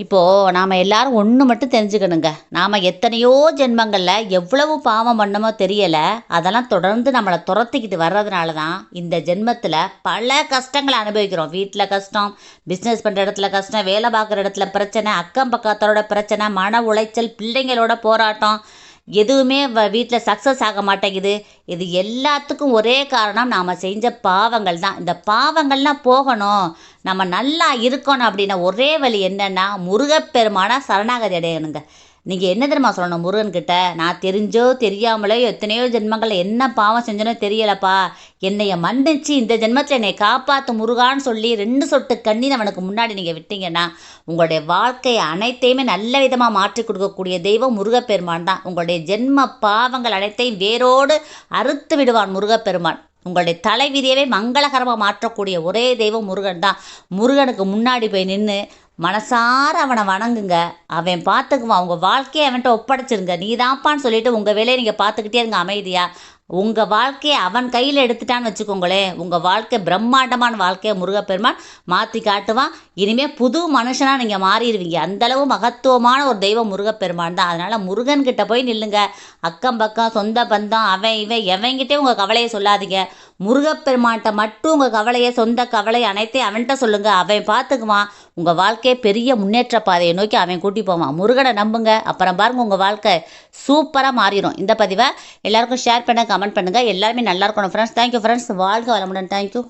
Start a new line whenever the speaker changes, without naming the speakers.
இப்போது நாம் எல்லாரும் ஒன்று மட்டும் தெரிஞ்சுக்கணுங்க. நாம் எத்தனையோ ஜென்மங்களில் எவ்வளவு பாவம் பண்ணமோ தெரியலை, அதெல்லாம் தொடர்ந்து நம்மளை துரத்திக்கிட்டு வர்றதுனால தான் இந்த ஜென்மத்தில் பல கஷ்டங்களை அனுபவிக்கிறோம். வீட்டில் கஷ்டம், பிஸ்னஸ் பண்ணுற இடத்துல கஷ்டம், வேலை பார்க்குற இடத்துல பிரச்சனை, அக்கம் பக்கத்தோட பிரச்சனை, மன உளைச்சல், பிள்ளைங்களோட போராட்டம், எதுவுமே வீட்டில் சக்ஸஸ் ஆக மாட்டேங்குது. இது எல்லாத்துக்கும் ஒரே காரணம் நாம் செஞ்ச பாவங்கள் தான். இந்த பாவங்கள்லாம் போகணும், நம்ம நல்லா இருக்கணும் அப்படின்னா ஒரே வழி என்னென்னா முருகப்பெருமானை சரணாகதி அடையணுங்க. நீங்கள் என்ன தெரியுமா சொல்லணும் முருகன்கிட்ட? நான் தெரிஞ்சோ தெரியாமலோ எத்தனையோ ஜென்மங்களில் என்ன பாவம் செஞ்சனோ தெரியலப்பா, என்னைய மன்னிச்சு இந்த ஜென்மத்தில் என்னை காப்பாற்று முருகான்னு சொல்லி 2 சொட்டு கண்ணீர் அவனுக்கு முன்னாடி நீங்கள் விட்டீங்கன்னா உங்களுடைய வாழ்க்கையை அனைத்தையுமே நல்ல விதமாக மாற்றி கொடுக்கக்கூடிய தெய்வம் முருகப்பெருமான் தான். உங்களுடைய ஜென்ம பாவங்கள் அனைத்தையும் வேரோடு அறுத்து விடுவான் முருகப்பெருமான். உங்களுடைய தலைவிதியவே மங்களகரமாக மாற்றக்கூடிய ஒரே தெய்வம் முருகன் தான். முருகனுக்கு முன்னாடி போய் நின்று மனசார அவனை வணங்குங்க, அவன் பார்த்துக்குவான். உங்கள் வாழ்க்கையை அவன்கிட்ட ஒப்படைச்சிருங்க. நீ தான்ப்பான்னு சொல்லிட்டு உங்கள் வேலையை நீங்கள் பார்த்துக்கிட்டே இருங்க அமைதியாக. உங்கள் வாழ்க்கையை அவன் கையில் எடுத்துட்டான்னு வச்சுக்கோங்களேன், உங்கள் வாழ்க்கை பிரம்மாண்டமான வாழ்க்கையை முருகப்பெருமான் மாற்றி காட்டுவான். இனிமேல் புது மனுஷனாக நீங்கள் மாறிடுவீங்க. அந்தளவு மகத்துவமான ஒரு தெய்வம் முருகப்பெருமான் தான். அதனால் முருகன்கிட்ட போய் நில்லுங்க. அக்கம் பக்கம் சொந்த பந்தம் அவன் இவன் எவங்கிட்டே உங்கள் கவலையை சொல்லாதீங்க. முருகப்பெருமான்கிட்ட மட்டும் உங்கள் கவலையை, சொந்த கவலை அனைத்தையும் அவன்கிட்ட சொல்லுங்கள். அவன் பார்த்துக்குவான். உங்கள் வாழ்க்கையை பெரிய முன்னேற்ற பாதையை நோக்கி அவன் கூட்டி போவான். முருகனை நம்புங்க, அப்புறம் பாருங்கள் உங்கள் வாழ்க்கை சூப்பராக மாறிடும். இந்த பதிவை எல்லாருக்கும் ஷேர் பண்ண, கமெண்ட் பண்ணுங்கள். எல்லாருமே நல்லா இருக்கணும் ஃப்ரெண்ட்ஸ். Thank you friends. வாழ்க வளமுடன். தேங்க்யூ.